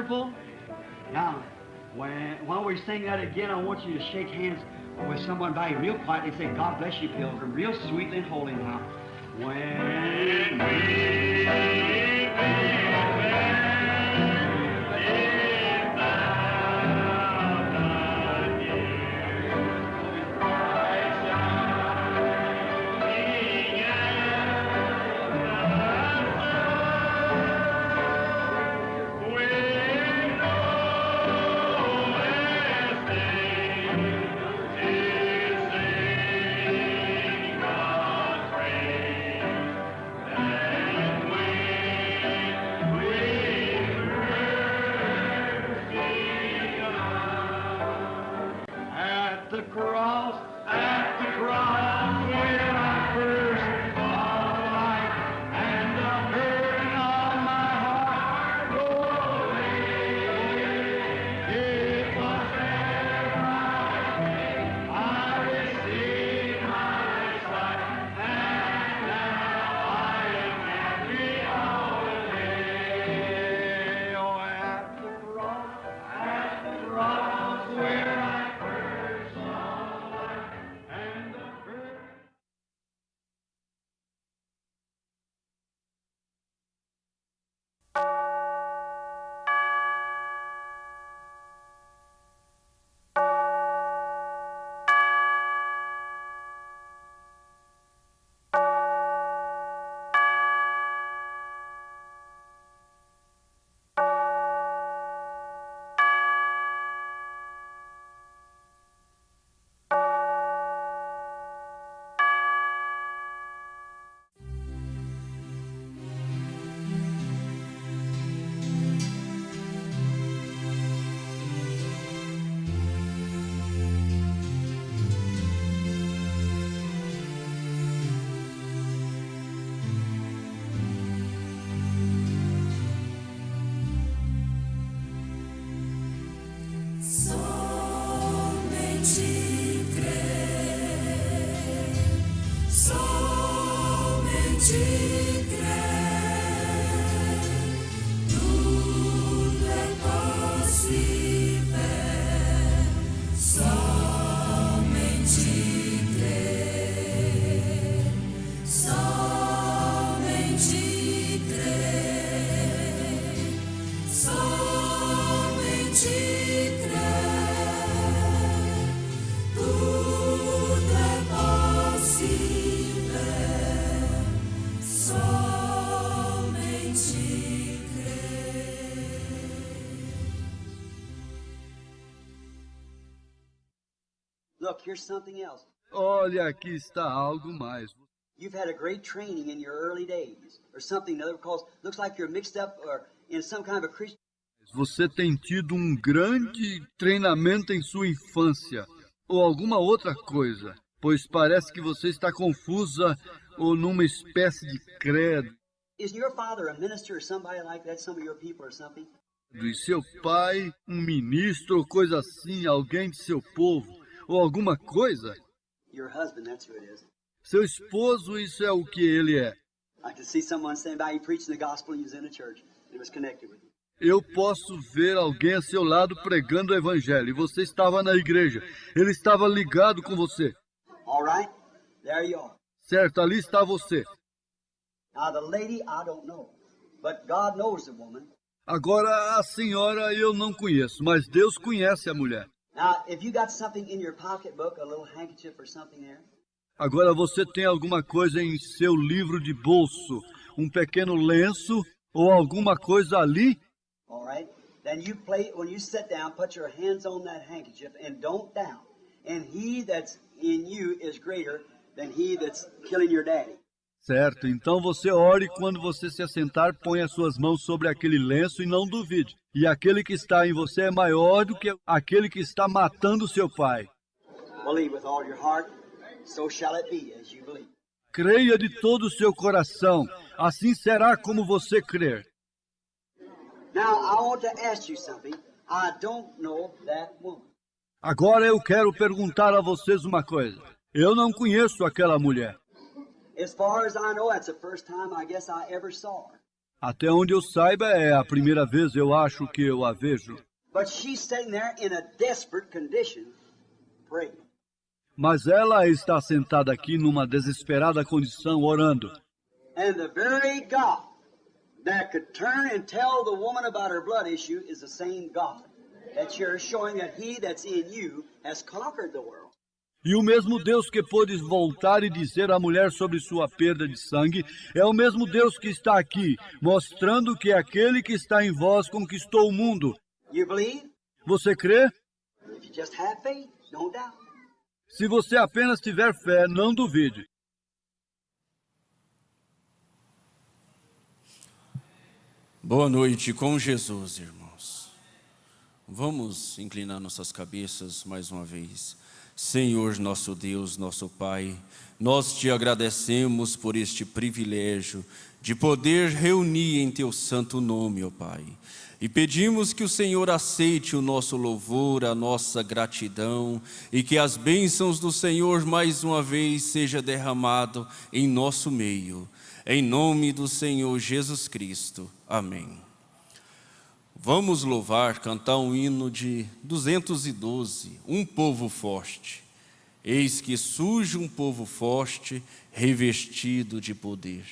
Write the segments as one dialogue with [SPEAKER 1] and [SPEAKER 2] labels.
[SPEAKER 1] wonderful? Now, while we sing that again, I want you to shake hands with someone by you real quietly and say, God bless you, Pilgrim, real sweetly and holy now. When
[SPEAKER 2] Look, here's something else.
[SPEAKER 3] Olha, aqui está algo mais.
[SPEAKER 2] You've had a great training in your early days, or something other, because it looks like you're mixed up or in some kind of a Christian.
[SPEAKER 3] Você tem tido um grande treinamento em sua infância, ou alguma outra coisa, pois parece que você está confusa ou numa espécie de credo.
[SPEAKER 2] Is your father a minister or somebody like that, some of your people or something?
[SPEAKER 3] E seu pai, um ministro ou coisa assim, alguém de seu povo, ou alguma coisa?
[SPEAKER 2] Your husband, that's who it is.
[SPEAKER 3] Seu esposo, isso é o que ele é.
[SPEAKER 2] I could see someone standing by you preaching the gospel and he was in a church. It was connected with you.
[SPEAKER 3] Eu posso ver alguém a seu lado pregando o evangelho e você estava na igreja. Ele estava ligado com você.
[SPEAKER 2] All right, there you are.
[SPEAKER 3] Certo, ali está você.
[SPEAKER 2] Now the lady, I don't know, but God knows the woman.
[SPEAKER 3] Agora, a senhora eu não conheço, mas Deus conhece a mulher.
[SPEAKER 2] Now, if you got something in your pocketbook, a little handkerchief or something there,
[SPEAKER 3] Agora você tem alguma coisa em seu livro de bolso, um pequeno lenço ou alguma coisa ali?
[SPEAKER 2] all right, then you play, when you sit down, put your hands on that handkerchief and don't doubt. And he that's in you is greater than he that's killing your daddy.
[SPEAKER 3] Certo, então você ore quando você se assentar, põe as suas mãos sobre aquele lenço e não duvide. E aquele que está em você é maior do que aquele que está matando seu pai.
[SPEAKER 2] Believe with all your heart, so shall it be as you believe.
[SPEAKER 3] Creia de todo o seu coração, assim será como você crer.
[SPEAKER 2] Now, I want to ask you something. I don't know that woman.
[SPEAKER 3] Agora eu quero perguntar a vocês uma coisa. Eu não conheço aquela mulher.
[SPEAKER 2] As far as I know, that's the first time I guess I ever saw her.
[SPEAKER 3] Até onde eu saiba, é a primeira vez, eu acho, que eu a vejo.
[SPEAKER 2] But she's sitting there in a desperate condition, praying.
[SPEAKER 3] Mas ela está sentada aqui numa desesperada condição, orando.
[SPEAKER 2] And the very God that could turn and tell the woman about her blood issue is the same God that you're showing that he that's in you has conquered the world.
[SPEAKER 3] E o mesmo Deus que pôde voltar e dizer à mulher sobre sua perda de sangue, é o mesmo Deus que está aqui, mostrando que aquele que está em vós conquistou o mundo.
[SPEAKER 2] You believe?
[SPEAKER 3] Você crê?
[SPEAKER 2] If you just have faith, don't doubt.
[SPEAKER 3] Se você apenas tiver fé, não duvide.
[SPEAKER 4] Boa noite com Jesus, irmãos. Vamos inclinar nossas cabeças mais uma vez. Senhor, nosso Deus, nosso Pai, nós te agradecemos por este privilégio de poder reunir em teu santo nome, ó Pai. E pedimos que o Senhor aceite o nosso louvor, a nossa gratidão, e que as bênçãos do Senhor mais uma vez seja derramado em nosso meio. Em nome do Senhor Jesus Cristo. Amém. Vamos louvar, cantar um hino de 212, Um Povo Forte. Eis que surge um povo forte, revestido de poder.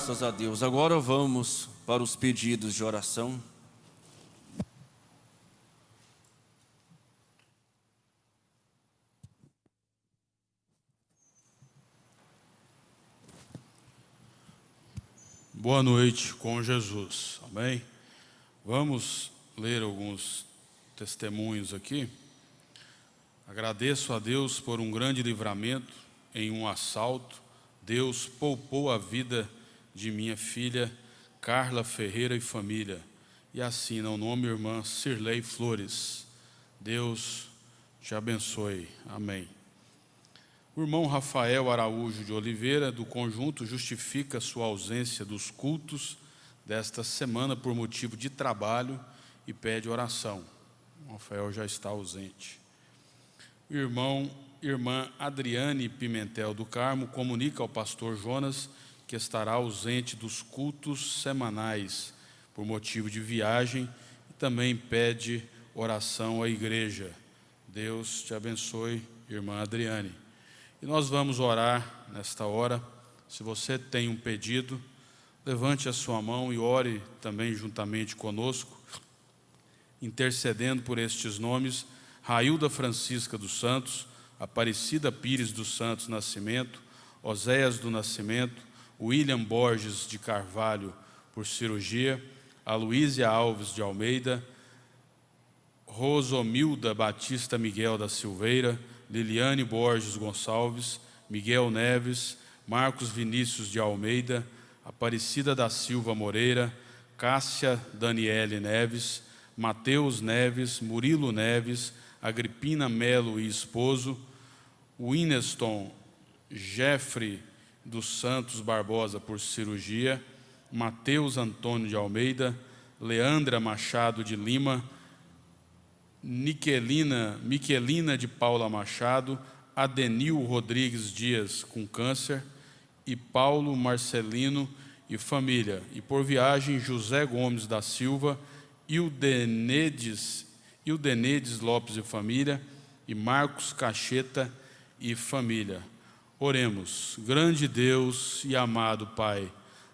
[SPEAKER 4] Graças a Deus. Agora vamos para os pedidos de oração.
[SPEAKER 5] Boa noite com Jesus, amém? Vamos ler alguns testemunhos aqui. Agradeço a Deus por um grande livramento em um assalto. Deus poupou a vida de minha filha Carla Ferreira e família. E assina o nome irmã Cirlei Flores. Deus te abençoe. Amém. O irmão Rafael Araújo de Oliveira, do conjunto, justifica sua ausência dos cultos desta semana por motivo de trabalho e pede oração. O Rafael já está ausente. Irmã Adriane Pimentel do Carmo comunica ao pastor Jonas que estará ausente dos cultos semanais por motivo de viagem e também pede oração à igreja. Deus te abençoe, irmã Adriane. E nós vamos orar nesta hora. Se você tem um pedido, levante a sua mão e ore também juntamente conosco, intercedendo por estes nomes: Railda Francisca dos Santos, Aparecida Pires dos Santos Nascimento, Oséias do Nascimento, William Borges de Carvalho por cirurgia, Aloísia Alves de Almeida, Rosomilda Batista Miguel da Silveira, Liliane Borges Gonçalves, Miguel Neves, Marcos Vinícius de Almeida, Aparecida da Silva Moreira, Cássia Daniele Neves, Mateus Neves, Murilo Neves, Agripina Melo e esposo, Winston Jeffrey dos Santos Barbosa por cirurgia, Mateus Antônio de Almeida, Leandra Machado de Lima, Miquelina de Paula Machado, Adenil Rodrigues Dias com câncer, e Paulo Marcelino e família. E por viagem, José Gomes da Silva, Ildenedes Lopes e família, e Marcos Cacheta e família. Oremos. Grande Deus e amado Pai,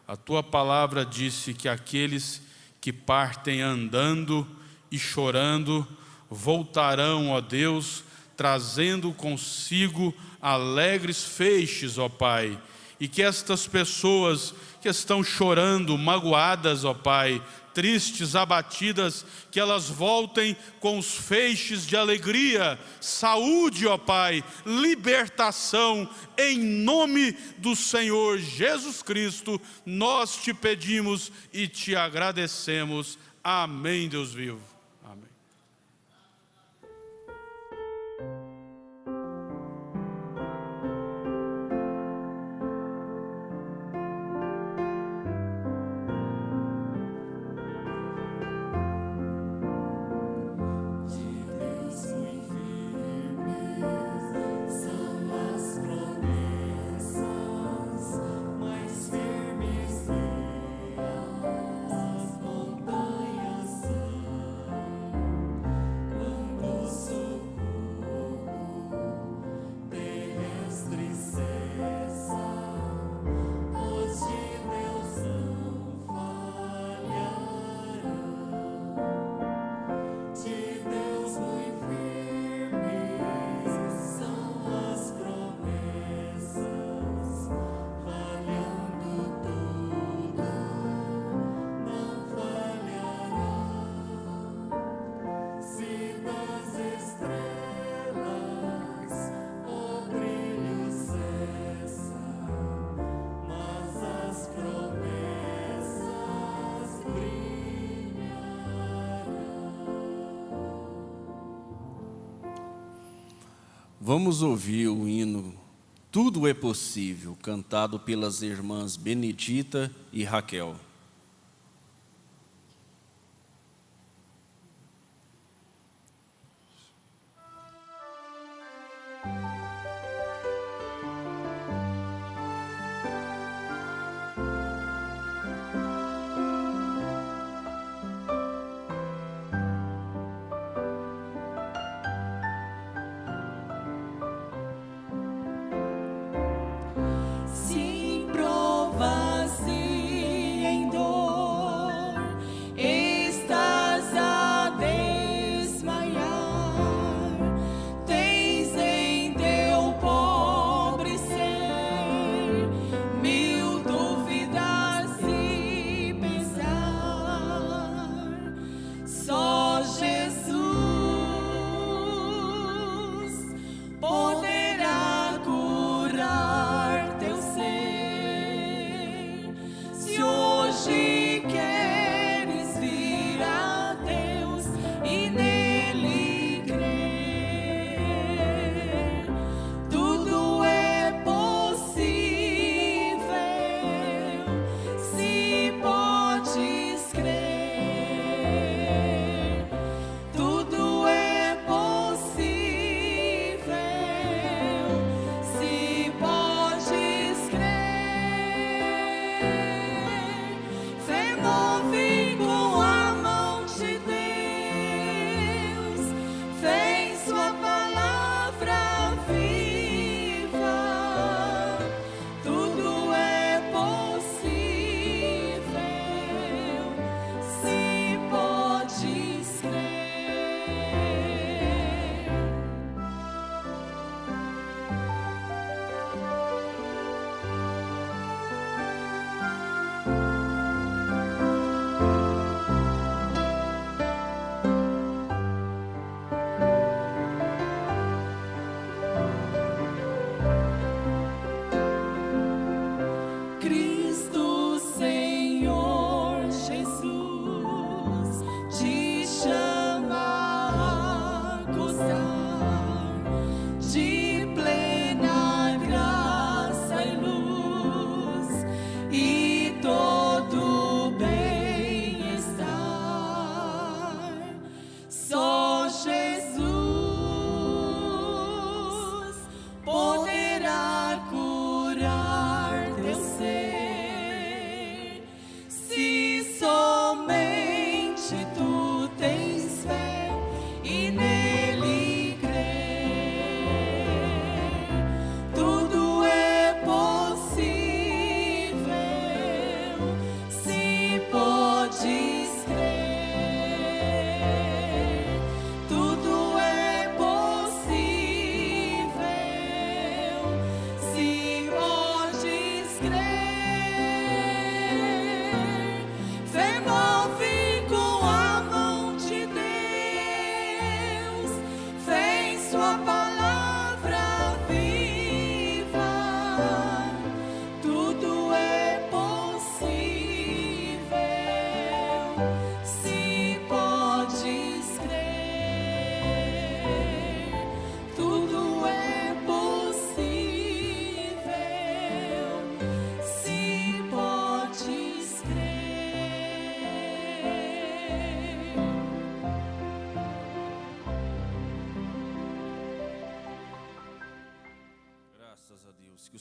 [SPEAKER 5] a Tua palavra disse que aqueles que partem andando e chorando voltarão, ó Deus, trazendo consigo alegres feixes, ó Pai, e que estas pessoas que estão chorando, magoadas, ó Pai, tristes, abatidas, que elas voltem com os feixes de alegria, saúde, ó Pai, libertação, em nome do Senhor Jesus Cristo, nós te pedimos e te agradecemos. Amém, Deus vivo. Amém.
[SPEAKER 4] Vamos ouvir o hino Tudo é Possível, cantado pelas irmãs Benedita e Raquel.
[SPEAKER 6] Sim, prova-se em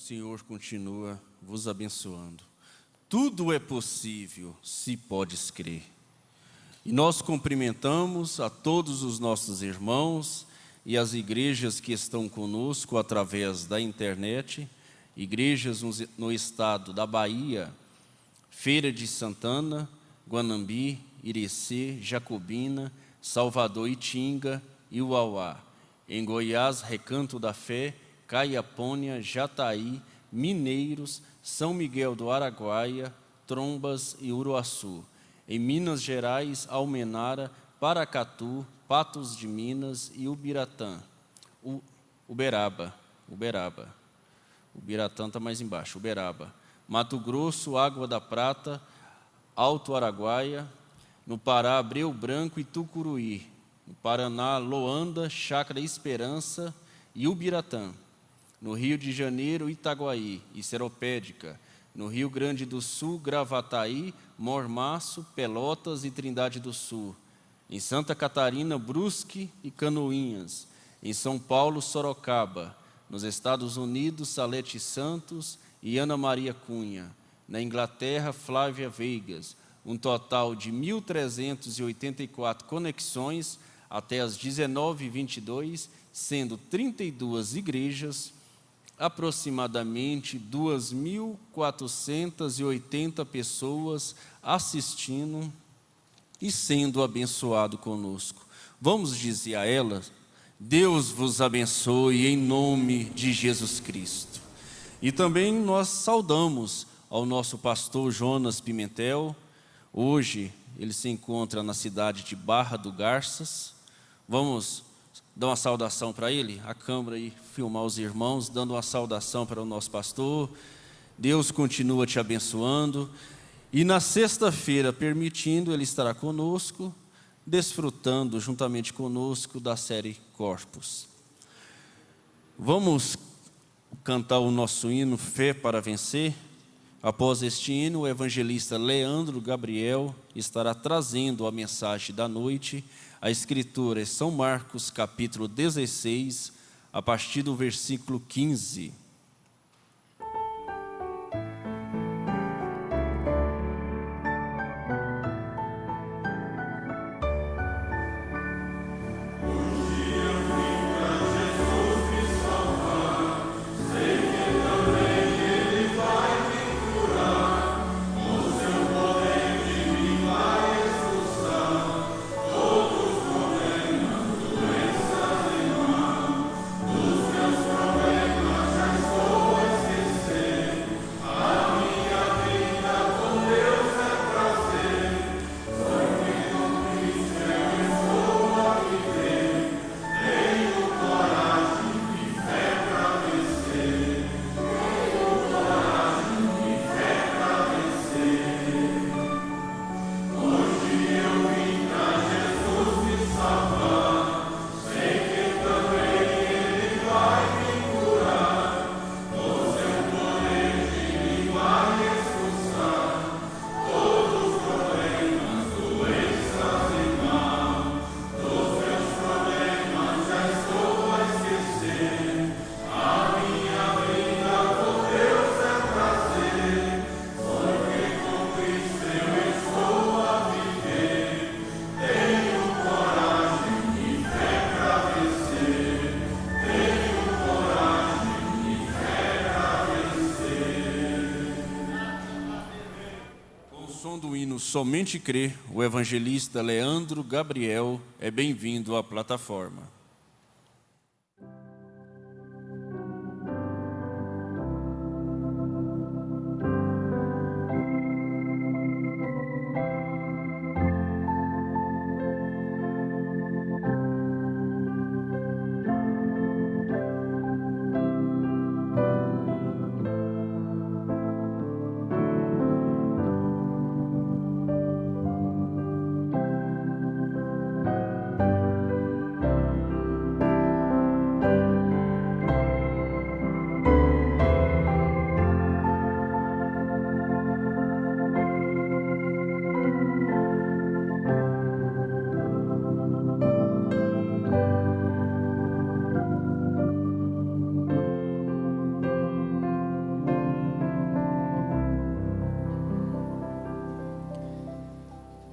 [SPEAKER 4] Senhor continua vos abençoando. Tudo é possível se podes crer. E nós cumprimentamos a todos os nossos irmãos e as igrejas que estão conosco através da internet, igrejas no estado da Bahia, Feira de Santana, Guanambi, Irecê, Jacobina, Salvador, Itinga e Uauá. Em Goiás, Recanto da Fé, Caiapônia, Jataí, Mineiros, São Miguel do Araguaia, Trombas e Uruaçu. Em Minas Gerais, Almenara, Paracatu, Patos de Minas e Ubiratã. Uberaba. Ubiratã está mais embaixo, Uberaba. Mato Grosso, Água da Prata, Alto Araguaia. No Pará, Abreu Branco e Tucuruí. No Paraná, Loanda, Chácara Esperança e Ubiratã. No Rio de Janeiro, Itaguaí e Seropédica. No Rio Grande do Sul, Gravataí, Mormaço, Pelotas e Trindade do Sul. Em Santa Catarina, Brusque e Canoinhas. Em São Paulo, Sorocaba. Nos Estados Unidos, Salete Santos e Ana Maria Cunha. Na Inglaterra, Flávia Veigas. Um total de 1.384 conexões até as 19h22, sendo 32 igrejas, aproximadamente 2.480 pessoas assistindo e sendo abençoado conosco. Vamos dizer a elas: Deus vos abençoe em nome de Jesus Cristo. E também nós saudamos ao nosso pastor Jonas Pimentel. Hoje ele se encontra na cidade de Barra do Garças. Vamos dar uma saudação para ele, a câmera aí, filmar os irmãos, dando uma saudação para o nosso pastor. Deus continua te abençoando. E na sexta-feira, permitindo, ele estará conosco, desfrutando juntamente conosco da série Corpus. Vamos cantar o nosso hino Fé para Vencer. Após este hino, o evangelista Leandro Gabriel estará trazendo a mensagem da noite. A escritura é São Marcos, capítulo 16, a partir do versículo 15. Somente crer, o evangelista Leandro Gabriel é bem-vindo à plataforma.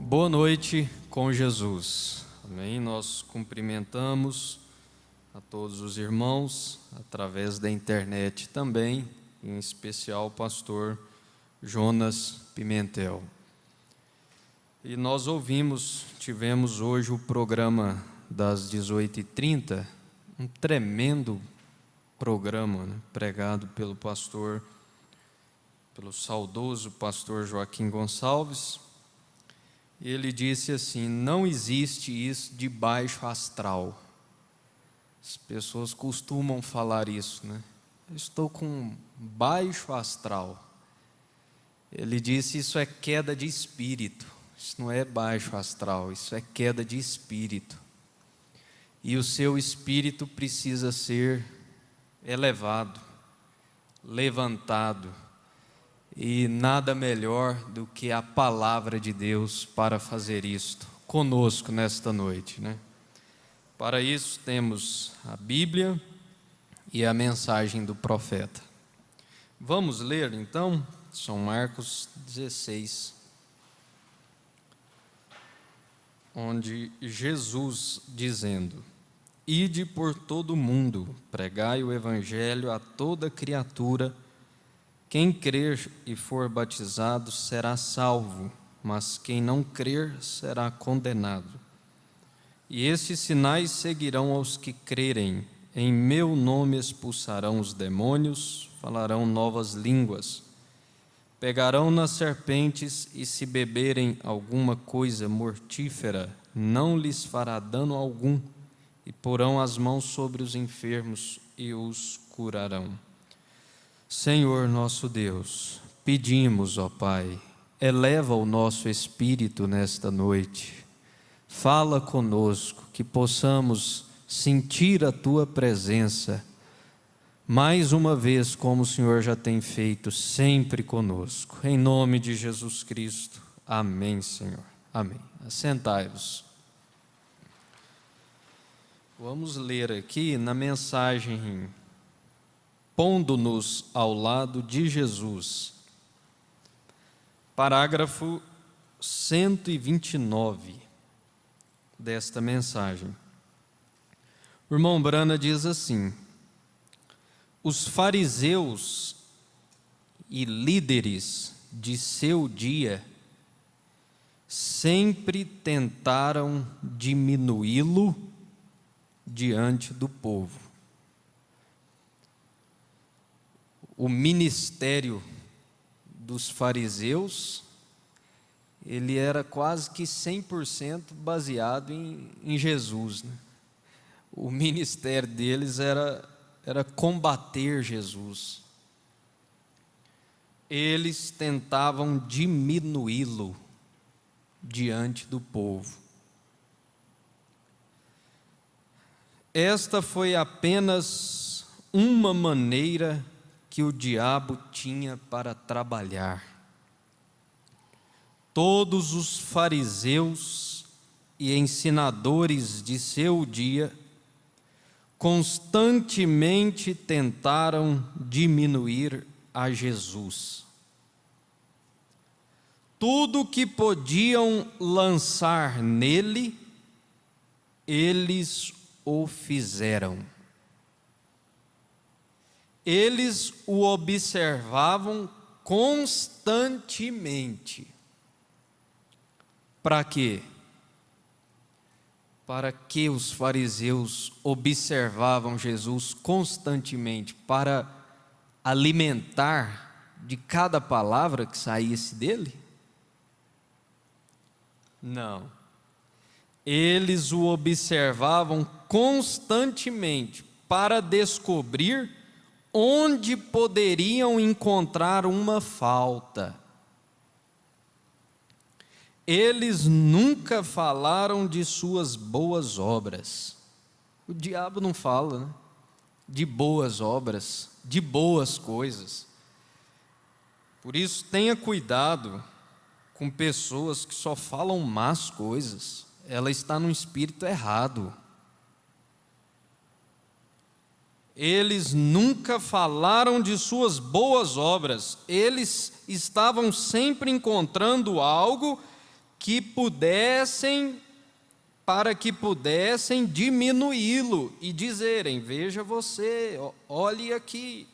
[SPEAKER 6] Boa noite com Jesus. Amém? Nós cumprimentamos a todos os irmãos através da internet também, em especial o pastor Jonas Pimentel. E nós tivemos hoje o programa das 18h30, um tremendo programa, né, pregado pelo saudoso pastor Joaquim Gonçalves. E ele disse assim: não existe isso de baixo astral. As pessoas costumam falar isso, né? Eu estou com baixo astral. Ele disse: isso é queda de espírito. Isso não é baixo astral, isso é queda de espírito. E o seu espírito precisa ser elevado, levantado. E nada melhor do que a palavra de Deus para fazer isto conosco nesta noite, né? Para isso temos a Bíblia e a mensagem do profeta. Vamos ler então São Marcos 16, onde Jesus dizendo: ide por todo o mundo, pregai o evangelho a toda criatura. Quem crer e for batizado será salvo, mas quem não crer será condenado. E estes sinais seguirão aos que crerem: em meu nome expulsarão os demônios, falarão novas línguas, pegarão nas serpentes, e se beberem alguma coisa mortífera, não lhes fará dano algum, e porão as mãos sobre os enfermos e os curarão. Senhor nosso Deus, pedimos, ó Pai, eleva o nosso espírito nesta noite, fala conosco, que possamos sentir a Tua presença, mais uma vez, como o Senhor já tem feito, sempre conosco. Em nome de Jesus Cristo, amém, Senhor, amém. Assentai-vos. Vamos ler aqui na mensagem Pondo-nos ao lado de Jesus, parágrafo 129 desta mensagem. O irmão Brana diz assim: os fariseus e líderes de seu dia sempre tentaram diminuí-lo diante do povo. O ministério dos fariseus, ele era quase que 100% baseado em Jesus, né? O ministério deles era combater Jesus. Eles tentavam diminuí-lo diante do povo. Esta foi apenas uma maneira que o diabo tinha para trabalhar. Todos os fariseus e ensinadores de seu dia constantemente tentaram diminuir a Jesus. Tudo que podiam lançar nele, eles o fizeram. Eles o observavam constantemente. Para quê? Para que os fariseus observavam Jesus constantemente? Para alimentar de cada palavra que saísse dele? Não. Eles o observavam constantemente para descobrir onde poderiam encontrar uma falta. Eles nunca falaram de suas boas obras. O diabo não fala, né? De boas obras, de boas coisas. Por isso, tenha cuidado com pessoas que só falam más coisas. Ela está no espírito errado. Eles nunca falaram de suas boas obras. Eles estavam sempre encontrando algo para que pudessem diminuí-lo e dizerem: veja você, olhe aqui,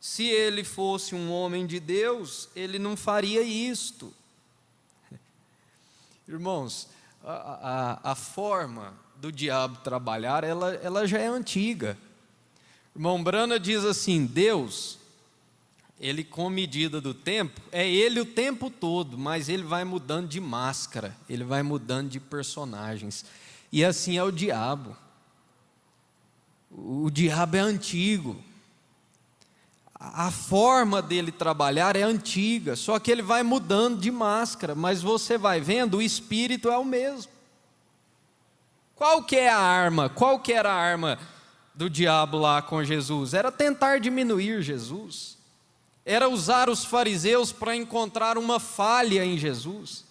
[SPEAKER 6] se ele fosse um homem de Deus, ele não faria isto. Irmãos, a forma do diabo trabalhar, ela já é antiga. Irmão Brana diz assim: Deus, ele, com medida do tempo, é ele o tempo todo, mas ele vai mudando de máscara, ele vai mudando de personagens. E assim é o diabo. O diabo é antigo. A forma dele trabalhar é antiga, só que ele vai mudando de máscara, mas você vai vendo, o espírito é o mesmo. Qual que é a arma? Qual que era a arma do diabo lá com Jesus? Era tentar diminuir Jesus. Era usar os fariseus para encontrar uma falha em Jesus.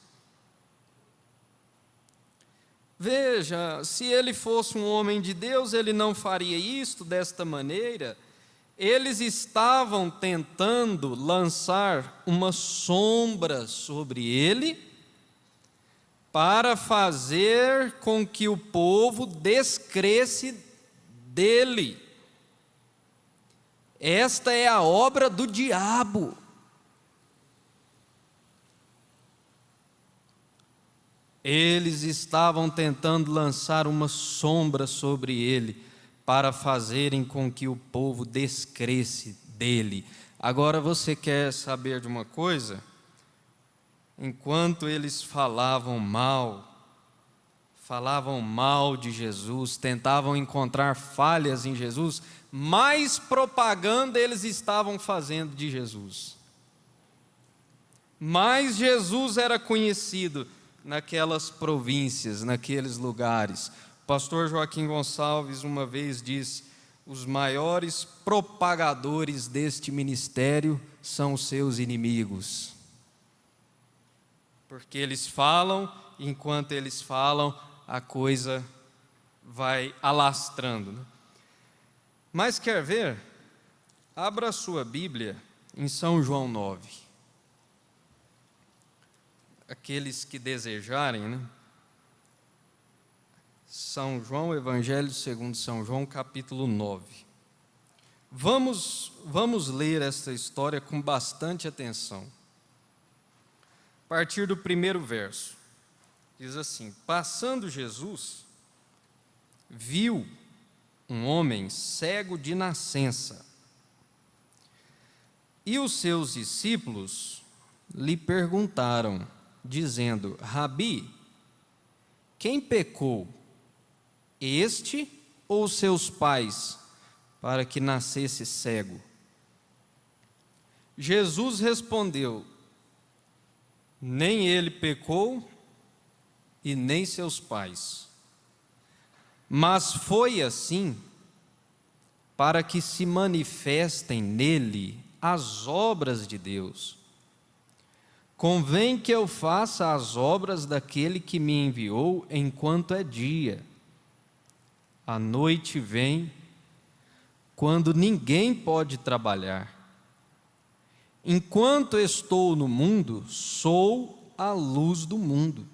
[SPEAKER 6] Veja, se ele fosse um homem de Deus, ele não faria isto desta maneira. Eles estavam tentando lançar uma sombra sobre ele, para fazer com que o povo descresse dele. Esta é a obra do diabo. Eles estavam tentando lançar uma sombra sobre ele, para fazerem com que o povo descresse dele. Agora você quer saber de uma coisa? Enquanto eles falavam mal de Jesus, tentavam encontrar falhas em Jesus, mais propaganda eles estavam fazendo de Jesus. Mais Jesus era conhecido naquelas províncias, naqueles lugares. O pastor Joaquim Gonçalves uma vez disse: os maiores propagadores deste ministério são os seus inimigos. Porque eles falam, e enquanto eles falam, a coisa vai alastrando, né? Mas quer ver? Abra a sua Bíblia em São João 9. Aqueles que desejarem, né? São João, Evangelho segundo São João, capítulo 9. Vamos ler esta história com bastante atenção. A partir do primeiro verso, diz assim: passando Jesus, viu um homem cego de nascença, e os seus discípulos lhe perguntaram, dizendo: Rabi, quem pecou, este ou seus pais, para que nascesse cego? Jesus respondeu: nem ele pecou, e nem seus pais, mas foi assim para que se manifestem nele as obras de Deus. Convém que eu faça as obras daquele que me enviou enquanto é dia. A noite vem, quando ninguém pode trabalhar. Enquanto estou no mundo, sou a luz do mundo.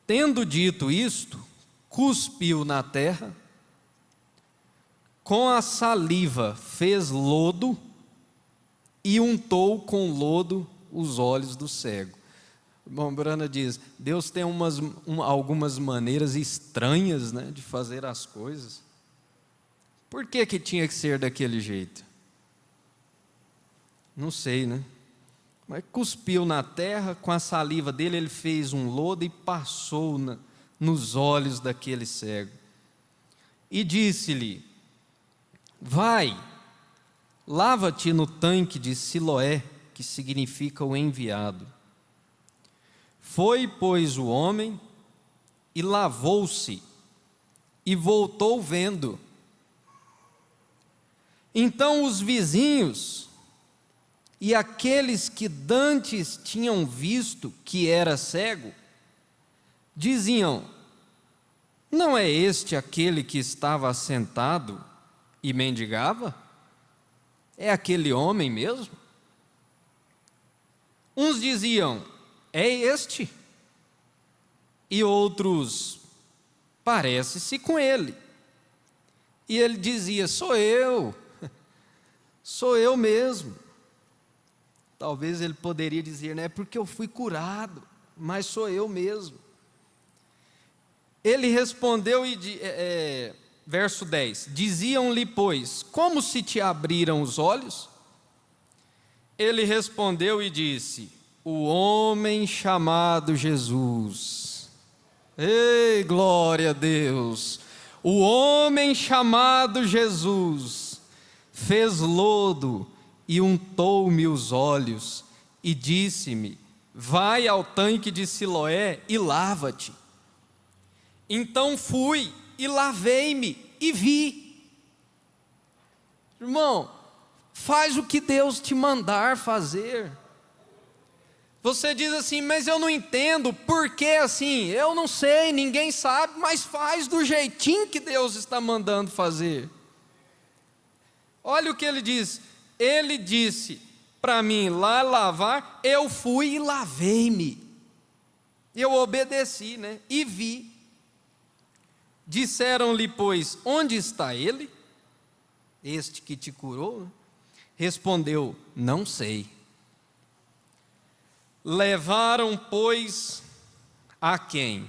[SPEAKER 6] Tendo dito isto, cuspiu na terra, com a saliva fez lodo e untou com lodo os olhos do cego. O irmão Brana diz: Deus tem algumas maneiras estranhas, né, de fazer as coisas. Por que tinha que ser daquele jeito? Não sei, né? Mas cuspiu na terra, com a saliva dele ele fez um lodo e passou nos olhos daquele cego. E disse-lhe: vai, lava-te no tanque de Siloé, que significa o enviado. Foi, pois, o homem e lavou-se, e voltou vendo. Então os vizinhos e aqueles que dantes tinham visto que era cego, diziam: não é este aquele que estava assentado e mendigava? É aquele homem mesmo? Uns diziam: é este. E outros, parece-se com ele. E ele dizia, sou eu mesmo. Talvez ele poderia dizer, não é porque eu fui curado, mas sou eu mesmo. Ele respondeu, verso 10, diziam-lhe, pois, como se te abriram os olhos? Ele respondeu e disse, o homem chamado Jesus. Ei, glória a Deus! O homem chamado Jesus fez lodo e untou-me os olhos e disse-me, vai ao tanque de Siloé e lava-te. Então fui e lavei-me e vi. Irmão, faz o que Deus te mandar fazer. Você diz assim, mas eu não entendo, por que assim? Eu não sei, ninguém sabe, mas faz do jeitinho que Deus está mandando fazer. Olha o que ele diz, ele disse para mim lá lavar, eu fui e lavei-me. Eu obedeci, e vi. Disseram-lhe, pois, onde está ele? Este que te curou? Respondeu, não sei. Levaram, pois, a quem?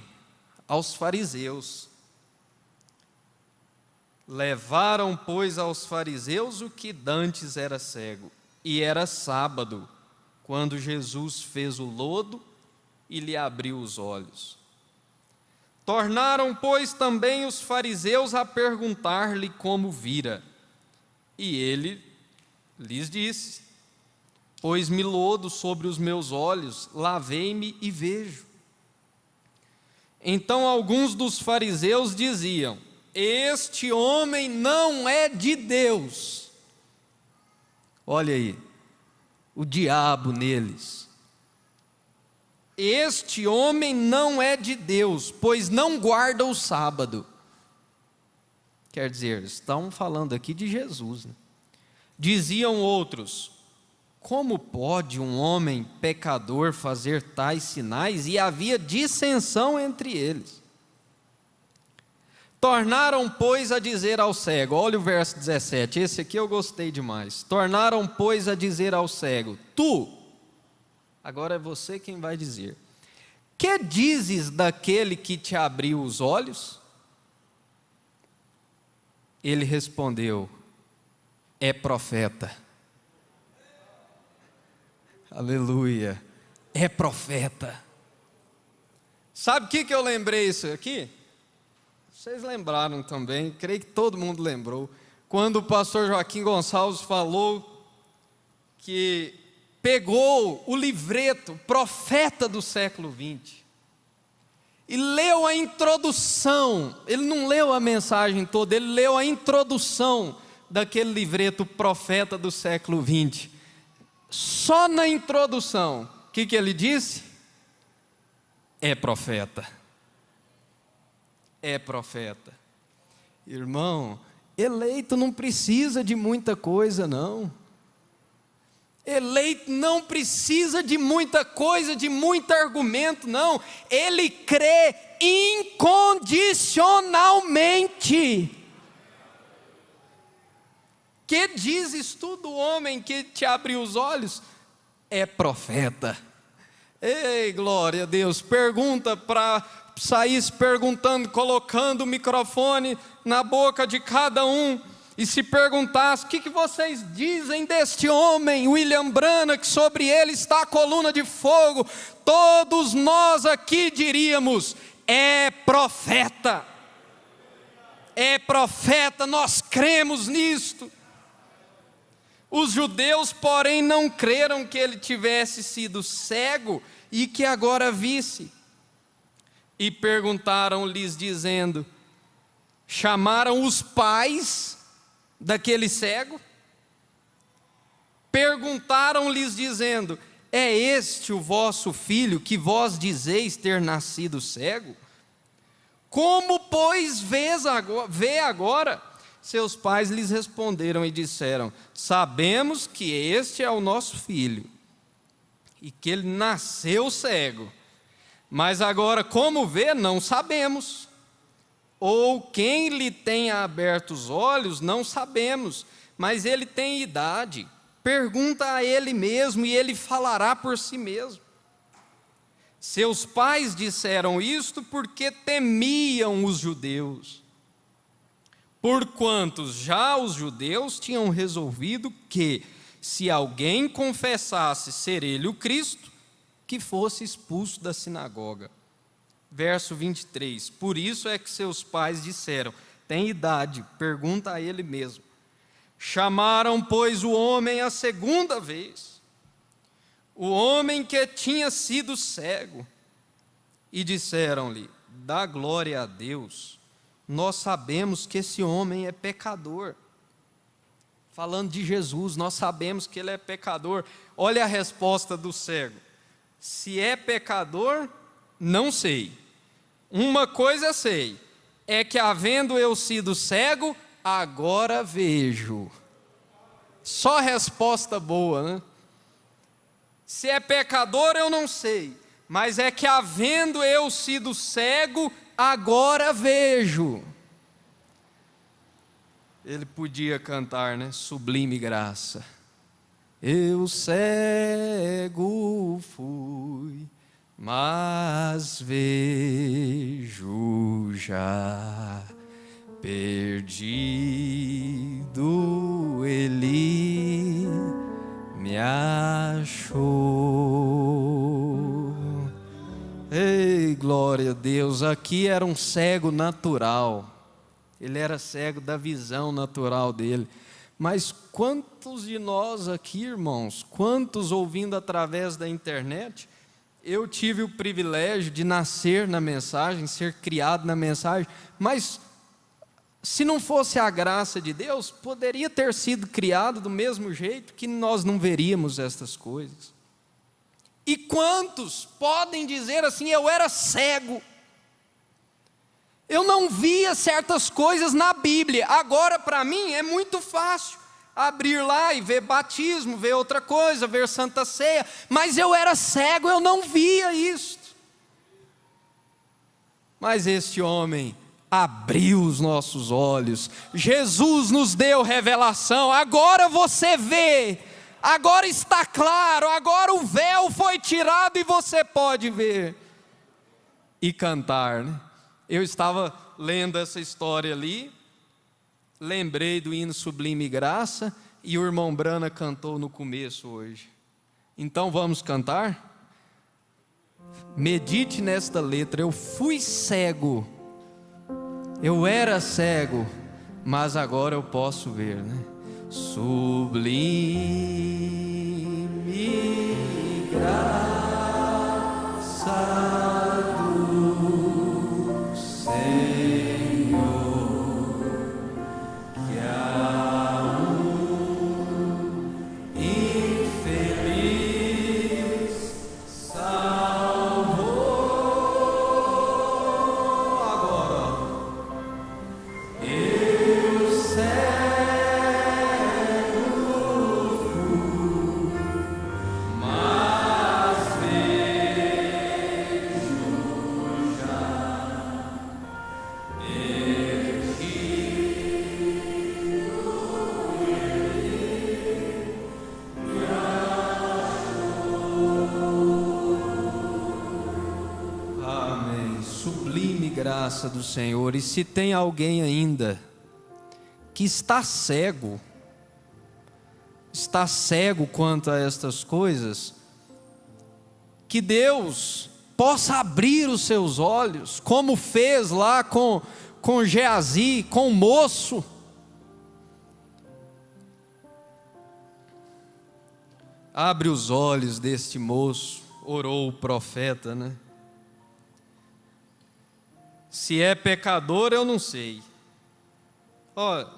[SPEAKER 6] Aos fariseus. Levaram, pois, aos fariseus o que dantes era cego. E era sábado, quando Jesus fez o lodo e lhe abriu os olhos. Tornaram, pois, também os fariseus a perguntar-lhe como vira. E ele lhes disse, pôs-me lodo sobre os meus olhos, lavei-me e vejo. Então alguns dos fariseus diziam, este homem não é de Deus. Olha aí, o diabo neles. Este homem não é de Deus, pois não guarda o sábado. Quer dizer, estão falando aqui de Jesus. Diziam outros, como pode um homem pecador fazer tais sinais? E havia dissensão entre eles. Tornaram, pois, a dizer ao cego, olha o verso 17, esse aqui eu gostei demais. Tornaram, pois, a dizer ao cego, tu, agora é você quem vai dizer, que dizes daquele que te abriu os olhos? Ele respondeu, é profeta. Aleluia, é profeta. Sabe o que eu lembrei isso aqui? Vocês lembraram também, creio que todo mundo lembrou, quando o pastor Joaquim Gonçalves falou que pegou o livreto Profeta do século XX e leu a introdução, ele não leu a mensagem toda, ele leu a introdução daquele livreto Profeta do século XX. Só na introdução, o que ele disse? É profeta. É profeta. Irmão, eleito não precisa de muita coisa, não. Eleito não precisa de muita coisa, de muito argumento, não. Ele crê incondicionalmente. Que dizes tu do homem que te abriu os olhos? É profeta. Ei, glória a Deus. Pergunta para sair perguntando, colocando o microfone na boca de cada um, e se perguntasse, o que vocês dizem deste homem, William Branham, que sobre ele está a coluna de fogo, todos nós aqui diríamos, é profeta, nós cremos nisto. Os judeus, porém, não creram que ele tivesse sido cego e que agora visse. E perguntaram-lhes dizendo, chamaram os pais daquele cego? Perguntaram-lhes dizendo, é este o vosso filho que vós dizeis ter nascido cego? Como, pois, vê agora? Seus pais lhes responderam e disseram, sabemos que este é o nosso filho, e que ele nasceu cego. Mas agora, como vê, não sabemos. Ou quem lhe tenha aberto os olhos, não sabemos. Mas ele tem idade. Pergunta a ele mesmo e ele falará por si mesmo. Seus pais disseram isto porque temiam os judeus. Porquanto já os judeus tinham resolvido que, se alguém confessasse ser ele o Cristo, que fosse expulso da sinagoga. Verso 23, por isso é que seus pais disseram, tem idade, pergunta a ele mesmo. Chamaram, pois, o homem a segunda vez, o homem que tinha sido cego, e disseram-lhe, dá glória a Deus, nós sabemos que esse homem é pecador. Falando de Jesus, nós sabemos que ele é pecador. Olha a resposta do cego. Se é pecador, não sei. Uma coisa sei, é que havendo eu sido cego, agora vejo. Só resposta boa, né? Se é pecador, eu não sei, mas é que havendo eu sido cego, agora vejo. Ele podia cantar, né? Sublime graça. Eu cego fui, mas vejo já. Perdido ele me achou. Ei, glória a Deus, aqui era um cego natural. Ele era cego da visão natural dele. Mas quantos de nós aqui, irmãos, quantos ouvindo através da internet, eu tive o privilégio de nascer na mensagem, ser criado na mensagem, mas se não fosse a graça de Deus, poderia ter sido criado do mesmo jeito que nós não veríamos estas coisas. E quantos podem dizer assim, eu era cego, eu não via certas coisas na Bíblia, agora para mim é muito fácil abrir lá e ver batismo, ver outra coisa, ver Santa Ceia, mas eu era cego, eu não via isto. Mas este homem abriu os nossos olhos, Jesus nos deu revelação, agora você vê, agora está claro, agora o véu foi tirado e você pode ver e cantar, né? Eu estava lendo essa história ali, lembrei do hino Sublime Graça, e o irmão Brana cantou no começo hoje. Então vamos cantar? Medite nesta letra, eu fui cego, eu era cego, mas agora eu posso ver, né? Sublime graça do Senhor, que a infeliz salvou. Agora, eu cego fui, mas vejo já. Amém. Sublime graça do Senhor. E se tem alguém ainda que está cego quanto a estas coisas, que Deus possa abrir os seus olhos, como fez lá com Geazi, com o moço. Abre os olhos deste moço, orou o profeta, né? Se é pecador, eu não sei.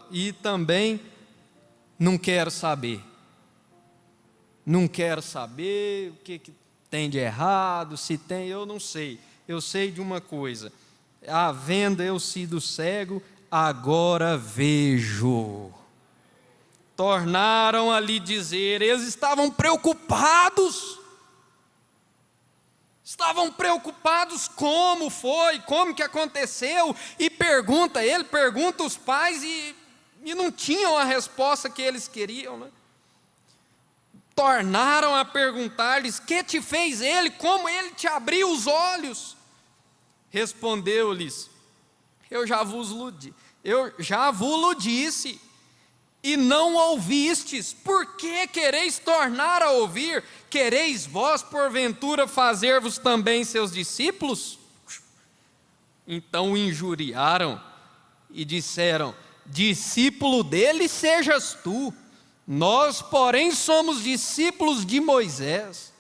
[SPEAKER 6] E também não quero saber. Não quero saber o que tem de errado, se tem, eu não sei. Eu sei de uma coisa: havendo eu sido cego, agora vejo. Tornaram a lhe dizer, eles estavam preocupados. Estavam preocupados como foi, como que aconteceu, e pergunta os pais, e não tinham a resposta que eles queriam, né? Tornaram a perguntar-lhes: que te fez ele? Como ele te abriu os olhos? Respondeu-lhes: eu já vos disse, e não ouvistes. Por que quereis tornar a ouvir? Quereis vós, porventura, fazer-vos também seus discípulos? Então o injuriaram e disseram: discípulo dele sejas tu, nós, porém, somos discípulos de Moisés.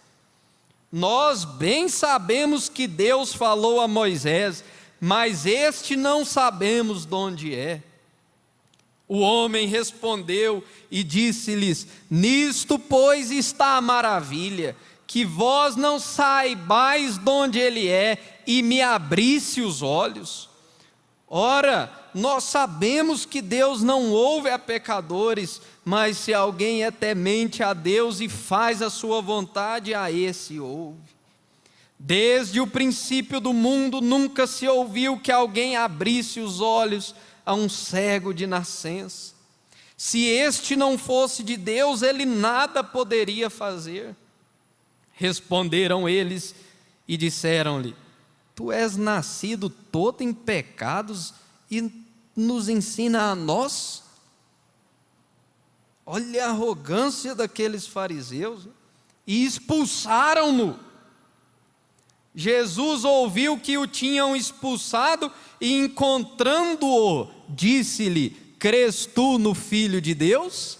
[SPEAKER 6] Nós bem sabemos que Deus falou a Moisés, mas este não sabemos de onde é. O homem respondeu e disse-lhes: nisto, pois, está a maravilha, que vós não saibais de onde ele é, e me abrisse os olhos. Ora, nós sabemos que Deus não ouve a pecadores, mas se alguém é temente a Deus e faz a sua vontade, a esse ouve. Desde o princípio do mundo nunca se ouviu que alguém abrisse os olhos a um cego de nascença. Se este não fosse de Deus, ele nada poderia fazer. Responderam eles e disseram-lhe: tu és nascido todo em pecados e nos ensina a nós? Olha a arrogância daqueles fariseus. E expulsaram-no. Jesus ouviu que o tinham expulsado e, encontrando-o, disse-lhe: crês tu no Filho de Deus?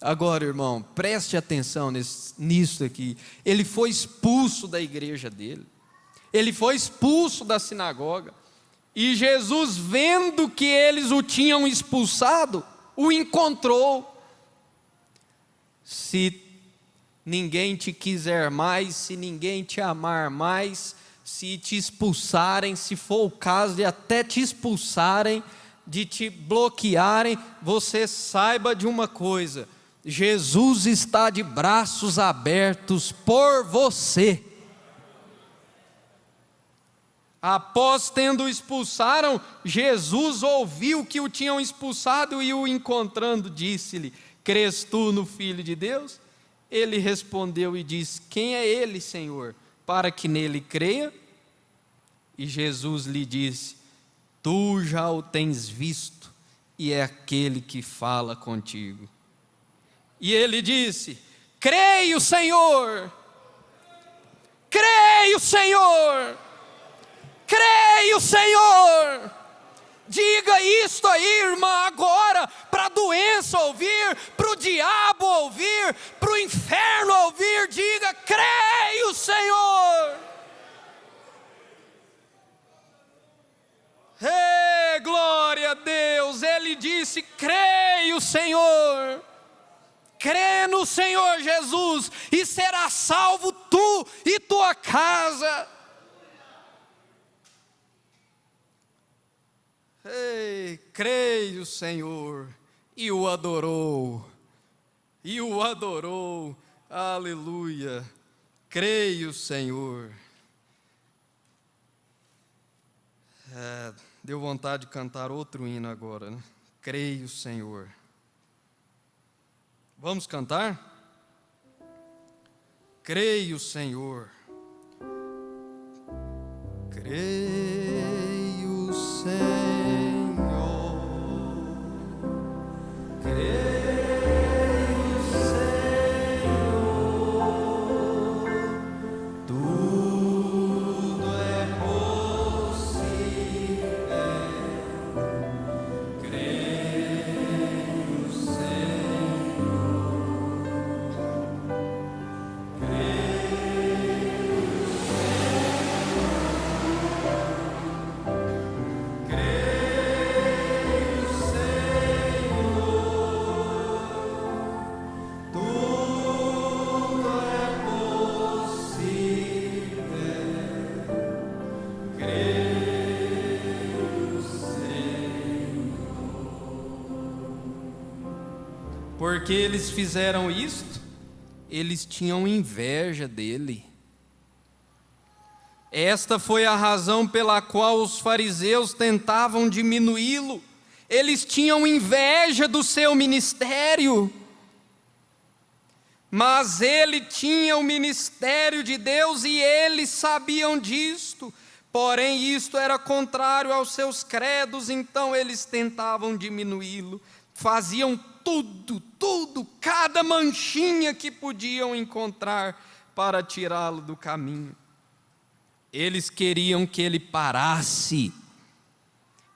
[SPEAKER 6] Agora, irmão, preste atenção nisso aqui. Ele foi expulso da igreja dele, ele foi expulso da sinagoga, e Jesus, vendo que eles o tinham expulsado, o encontrou. Se ninguém te quiser mais, se ninguém te amar mais, se te expulsarem, se for o caso de até te expulsarem, de te bloquearem, você saiba de uma coisa: Jesus está de braços abertos por você. Após tendo expulsaram, Jesus ouviu que o tinham expulsado e o encontrando, disse-lhe: crês tu no Filho de Deus? Ele respondeu e disse: quem é ele, Senhor, para que nele creia? E Jesus lhe disse: tu já o tens visto, e é aquele que fala contigo. E ele disse: creio, Senhor, creio, Senhor, creio, Senhor. Diga isto aí, irmã, agora, para a doença ouvir, para o diabo ouvir, para o inferno ouvir. Diga: creio, Senhor. Ei, glória a Deus. Ele disse: creio, Senhor. Crê no Senhor Jesus e serás salvo tu e tua casa. Ei, creio, Senhor. E o adorou. E o adorou. Aleluia. Creio, Senhor. Deu vontade de cantar outro hino agora, né? Creio, Senhor. Vamos cantar? Creio, Senhor. Creio, Senhor. Creio, Senhor. Tudo é possível. Creio, Senhor. Porque eles fizeram isto, eles tinham inveja dele. Esta foi a razão pela qual os fariseus tentavam diminuí-lo. Eles tinham inveja do seu ministério. Mas ele tinha o ministério de Deus e eles sabiam disto. Porém, isto era contrário aos seus credos, então eles tentavam diminuí-lo. Faziam tudo, cada manchinha que podiam encontrar para tirá-lo do caminho. Eles queriam que ele parasse.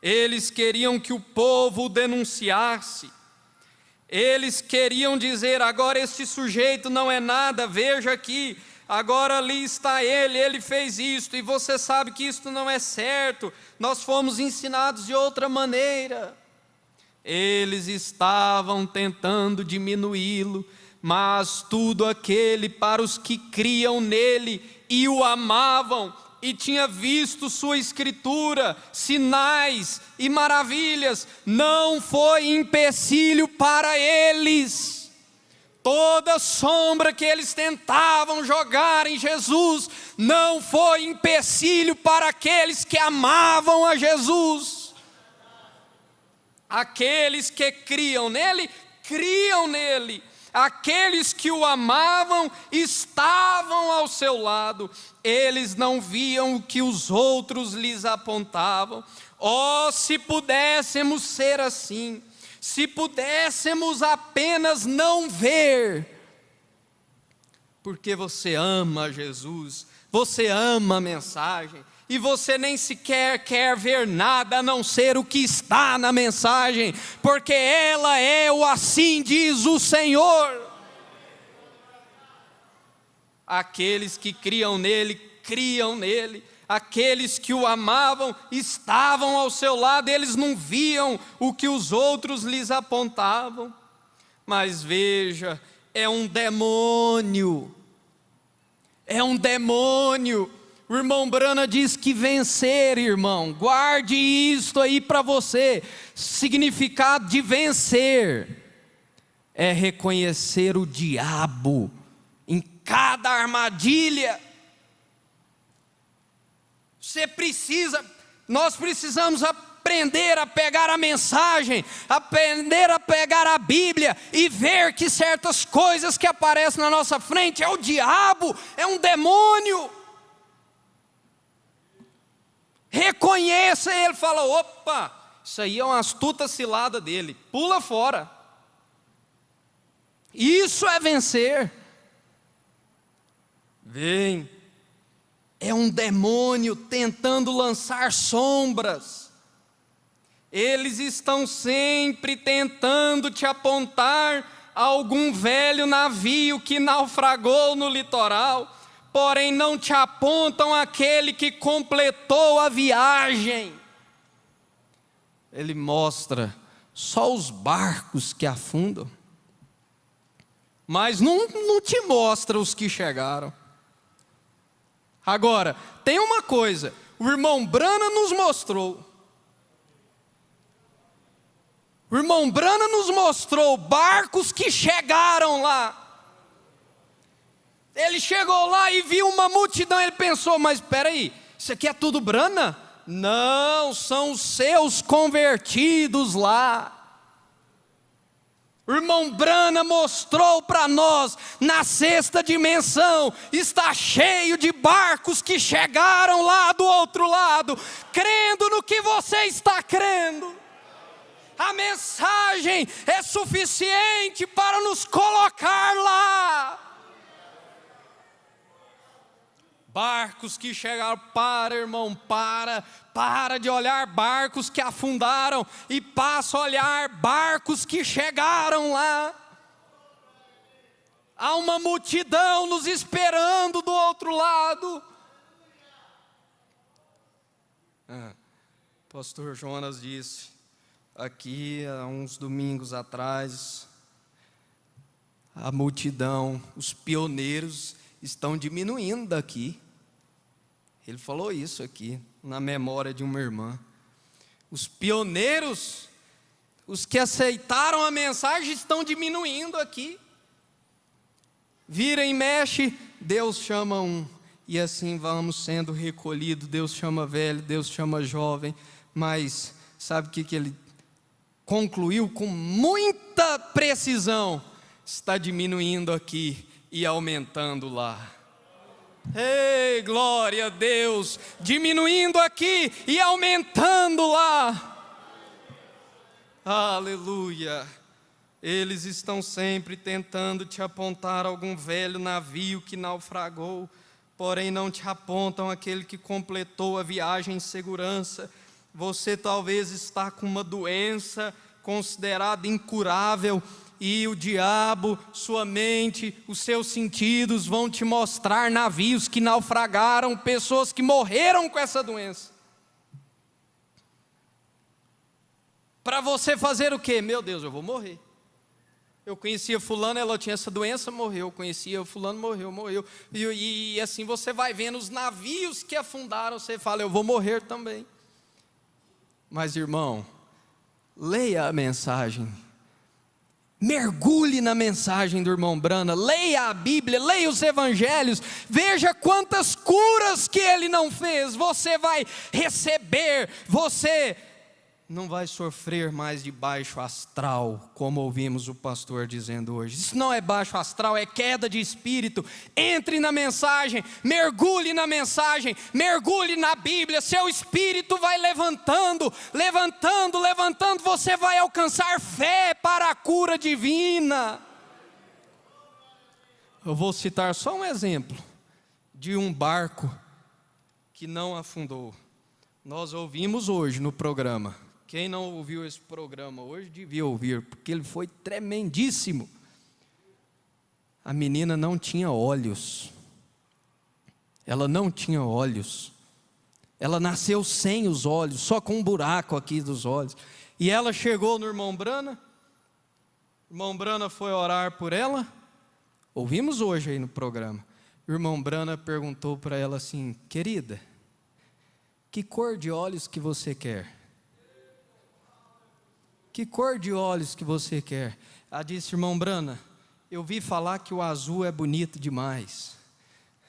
[SPEAKER 6] Eles queriam que o povo o denunciasse. Eles queriam dizer: agora este sujeito não é nada, veja aqui, agora ali está ele fez isto, e você sabe que isto não é certo, nós fomos ensinados de outra maneira. Eles estavam tentando diminuí-lo, mas tudo aquele para os que criam nele e o amavam, e tinha visto sua escritura, sinais e maravilhas, não foi empecilho para eles. Toda sombra que eles tentavam jogar em Jesus não foi empecilho para aqueles que amavam a Jesus. Aqueles que criam nele. Aqueles que o amavam estavam ao seu lado. Eles não viam o que os outros lhes apontavam. Oh, se pudéssemos ser assim, se pudéssemos apenas não ver, porque você ama Jesus, você ama a mensagem, e você nem sequer quer ver nada a não ser o que está na mensagem, porque ela é o assim diz o Senhor. Aqueles que criam nele, aqueles que o amavam, estavam ao seu lado, eles não viam o que os outros lhes apontavam. Mas veja, é um demônio. O irmão Brana diz que vencer, irmão, guarde isto aí para você. Significado de vencer é reconhecer o diabo em cada armadilha. Nós precisamos aprender a pegar a mensagem, aprender a pegar a Bíblia e ver que certas coisas que aparecem na nossa frente é o diabo, é um demônio. Reconheça ele, fala: opa, isso aí é uma astuta cilada dele, pula fora. Isso é vencer. Vem, é um demônio tentando lançar sombras. Eles estão sempre tentando te apontar a algum velho navio que naufragou no litoral, porém não te apontam aquele que completou a viagem. Ele mostra só os barcos que afundam, mas não te mostra os que chegaram. Agora, tem uma coisa, o irmão Brana nos mostrou. O irmão Brana nos mostrou barcos que chegaram lá. Ele chegou lá e viu uma multidão, ele pensou: mas espera aí, isso aqui é tudo Brana? Não, são os seus convertidos lá. O irmão Brana mostrou para nós, na sexta dimensão, está cheio de barcos que chegaram lá do outro lado, crendo no que você está crendo. A mensagem é suficiente para nos colocar lá. Barcos que chegaram, irmão, para de olhar barcos que afundaram e passa a olhar barcos que chegaram lá. Há uma multidão nos esperando do outro lado. Pastor Jonas disse aqui há uns domingos atrás, a multidão, os pioneiros estão diminuindo daqui. Ele falou isso aqui, na memória de uma irmã. Os pioneiros, os que aceitaram a mensagem, estão diminuindo aqui. Vira e mexe, Deus chama um. e assim vamos sendo recolhidos. Deus chama velho, Deus chama jovem, mas sabe o que ele concluiu com muita precisão? Está diminuindo aqui e aumentando lá. Ei, glória a Deus! Diminuindo aqui e aumentando lá. Aleluia! Eles estão sempre tentando te apontar algum velho navio que naufragou, porém não te apontam aquele que completou a viagem em segurança. Você talvez está com uma doença considerada incurável, e o diabo, sua mente, os seus sentidos vão te mostrar navios que naufragaram, pessoas que morreram com essa doença. Para você fazer o quê? Meu Deus, eu vou morrer. Eu conhecia fulano, ela tinha essa doença, morreu. Eu conhecia fulano, morreu. E assim você vai vendo os navios que afundaram, você fala, eu vou morrer também. Mas irmão, leia a mensagem. Mergulhe na mensagem do irmão Brana, leia a Bíblia, leia os evangelhos, veja quantas curas que ele não fez. Você vai receber, você não vai sofrer mais de baixo astral, como ouvimos o pastor dizendo hoje. Isso não é baixo astral, é queda de espírito. Entre na mensagem, mergulhe na mensagem, mergulhe na Bíblia, seu espírito vai levantando, você vai alcançar fé para a cura divina. Eu vou citar só um exemplo de um barco que não afundou. Nós ouvimos hoje no programa. Quem não ouviu esse programa hoje devia ouvir, porque ele foi tremendíssimo. A menina não tinha olhos. Ela não tinha olhos. Ela nasceu sem os olhos, só com um buraco aqui dos olhos. E ela chegou no irmão Brana. O irmão Brana foi orar por ela. Ouvimos hoje aí no programa. O irmão Brana perguntou para ela assim: querida, que cor de olhos que você quer? Que cor de olhos que você quer? Ela disse: irmão Brana, eu vi falar que o azul é bonito demais.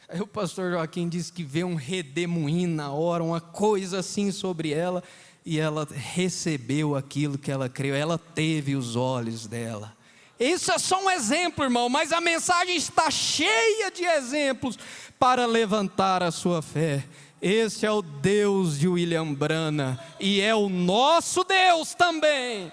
[SPEAKER 6] Aí o pastor Joaquim disse que vê um redemoinho na hora, uma coisa assim sobre ela, e ela recebeu aquilo que ela creu, ela teve os olhos dela. Isso é só um exemplo, irmão, mas a mensagem está cheia de exemplos para levantar a sua fé. Esse é o Deus de William Brana, e é o nosso Deus também.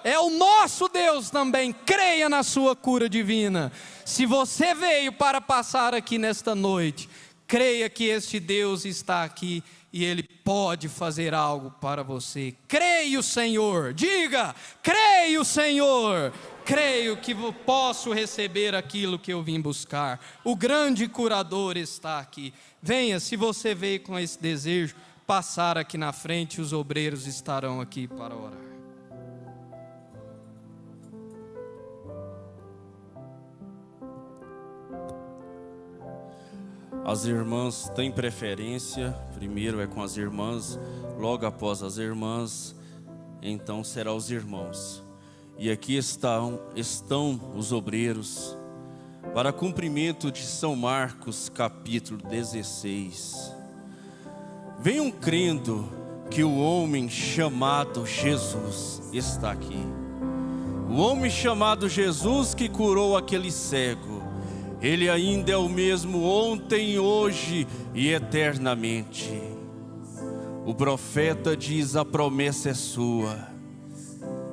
[SPEAKER 6] É o nosso Deus também. Creia na sua cura divina. Se você veio para passar aqui nesta noite, creia que este Deus está aqui e Ele pode fazer algo para você. Creio, Senhor. Diga: creio, Senhor. Creio que posso receber aquilo que eu vim buscar. O grande curador está aqui. Venha, se você veio com esse desejo, passar aqui na frente, os obreiros estarão aqui para orar.
[SPEAKER 4] As irmãs têm preferência, primeiro é com as irmãs, logo após as irmãs, então será os irmãos. E aqui estão os obreiros, para cumprimento de São Marcos, capítulo 16. Venham crendo que o homem chamado Jesus está aqui. O homem chamado Jesus que curou aquele cego, Ele ainda é o mesmo ontem, hoje e eternamente. O profeta diz: a promessa é sua.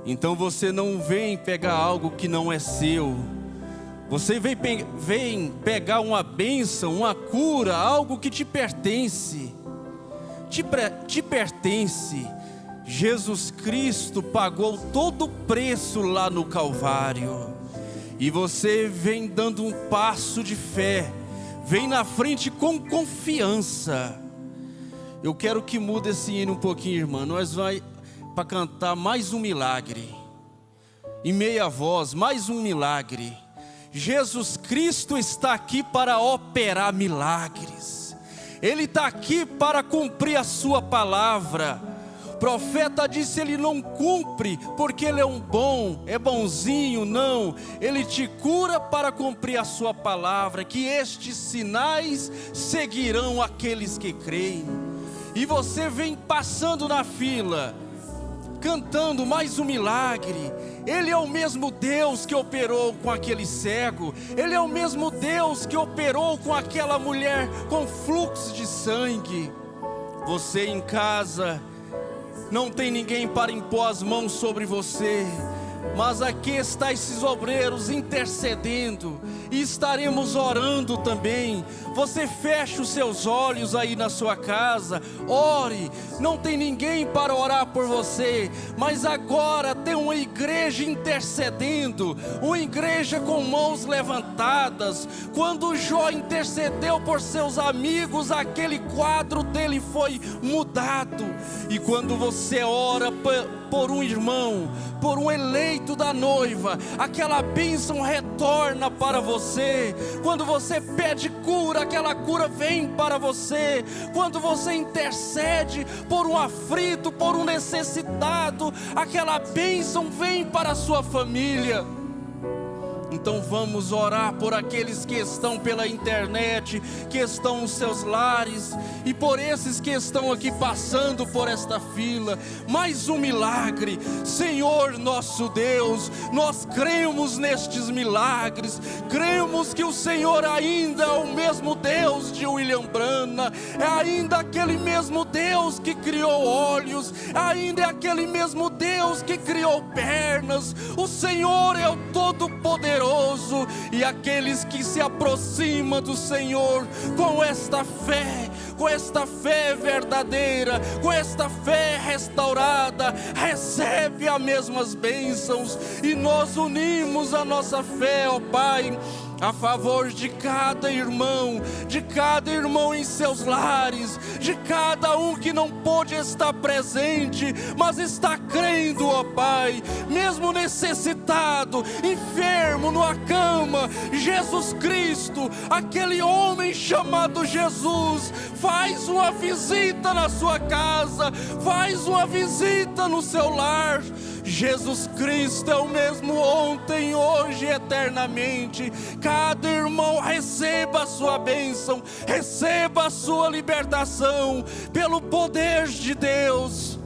[SPEAKER 4] Então você não vem pegar algo que não é seu. Você vem pegar uma bênção, uma cura, algo que te pertence. Te pertence. Jesus Cristo pagou todo o preço lá no Calvário. E você vem dando um passo de fé. Vem na frente com confiança. Eu quero que mude esse hino um pouquinho, irmã. Nós vai para cantar mais um milagre. Em meia voz, mais um milagre. Jesus Cristo está aqui para operar milagres. Ele está aqui para cumprir a sua palavra. Profeta disse: ele não cumpre porque ele é bonzinho, não. Ele te cura para cumprir a sua palavra, que estes sinais seguirão aqueles que creem. E você vem passando na fila, cantando mais um milagre. Ele é o mesmo Deus que operou com aquele cego. Ele é o mesmo Deus que operou com aquela mulher com fluxo de sangue. Você em casa não tem ninguém para impor as mãos sobre você, mas aqui está esses obreiros intercedendo, e estaremos orando também. Você fecha os seus olhos aí na sua casa, ore. Não tem ninguém para orar por você, mas agora tem uma igreja intercedendo, uma igreja com mãos levantadas. Quando Jó intercedeu por seus amigos, aquele quadro dele foi mudado. E quando você ora por um irmão, por um eleito da noiva, aquela bênção retorna para você. Quando você pede cura, aquela cura vem para você. Quando você intercede por um aflito, por um necessitado, aquela bênção vem para a sua família. Então vamos orar por aqueles que estão pela internet, que estão nos seus lares, e por esses que estão aqui passando por esta fila. Mais um milagre. Senhor nosso Deus, nós cremos nestes milagres. Cremos que o Senhor ainda é o mesmo Deus de William Branham, é ainda aquele mesmo Deus que criou olhos, ainda é aquele mesmo Deus que criou pernas. O Senhor é o Todo-Poderoso. E aqueles que se aproximam do Senhor com esta fé verdadeira, com esta fé restaurada, recebe as mesmas bênçãos. E nós unimos a nossa fé, ó Pai, a favor de cada irmão em seus lares, de cada um que não pôde estar presente, mas está crendo, ó Pai, mesmo necessitado, enfermo, numa cama. Jesus Cristo, aquele homem chamado Jesus, faz uma visita na sua casa, faz uma visita no seu lar. Jesus Cristo é o mesmo ontem, hoje e eternamente. Cada irmão receba a sua bênção, receba a sua libertação pelo poder de Deus.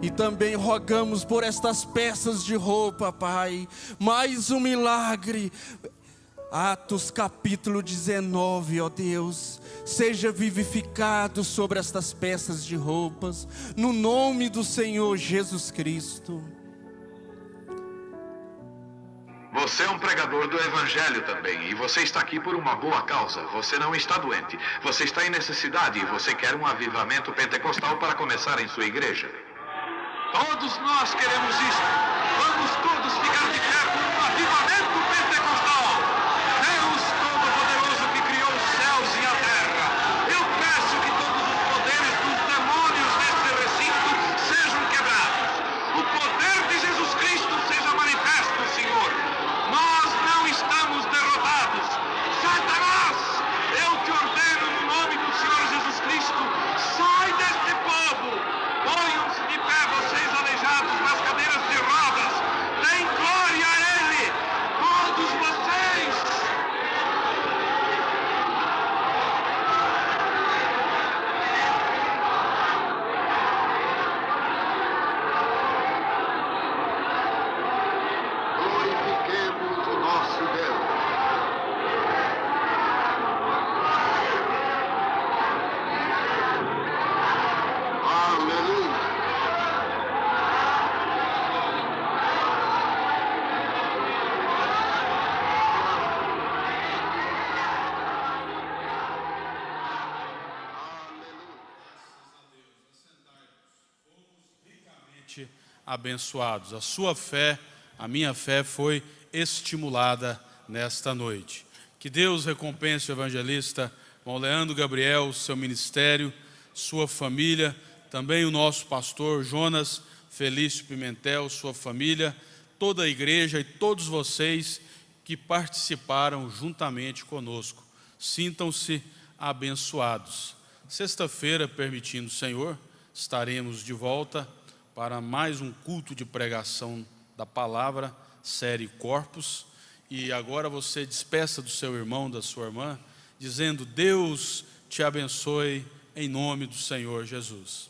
[SPEAKER 4] E também rogamos por estas peças de roupa, Pai, mais um milagre. Atos capítulo 19, ó Deus, seja vivificado sobre estas peças de roupas, no nome do Senhor Jesus Cristo.
[SPEAKER 7] Você é um pregador do Evangelho também, e você está aqui por uma boa causa. Você não está doente, você está em necessidade, e você quer um avivamento pentecostal para começar em sua igreja. Todos nós queremos isso. Vamos todos ficar de pé por um avivamento pentecostal. Deus Todo-Poderoso que criou os céus e a terra, eu peço que todos os poderes dos demônios neste recinto sejam quebrados. O poder de Jesus Cristo seja manifesto, Senhor. Nós não estamos derrotados. Satanás, eu te ordeno no nome do Senhor Jesus Cristo, sai deste povo. Ponham-se de pé, vocês aleijados nas cadeiras de rodas. Deem glória a Ele, todos vocês. Glorifiquemos o nosso Deus. Aleluia.
[SPEAKER 5] Abençoados. A sua fé, a minha fé foi estimulada nesta noite. Que Deus recompense o evangelista João Leandro Gabriel, seu ministério, sua família, também o nosso pastor Jonas Felício Pimentel, sua família, toda a igreja e todos vocês que participaram juntamente conosco. Sintam-se abençoados. Sexta-feira, permitindo o Senhor, estaremos de volta para mais um culto de pregação da palavra, série Corpus. E agora você despeça do seu irmão, da sua irmã, dizendo: Deus te abençoe em nome do Senhor Jesus.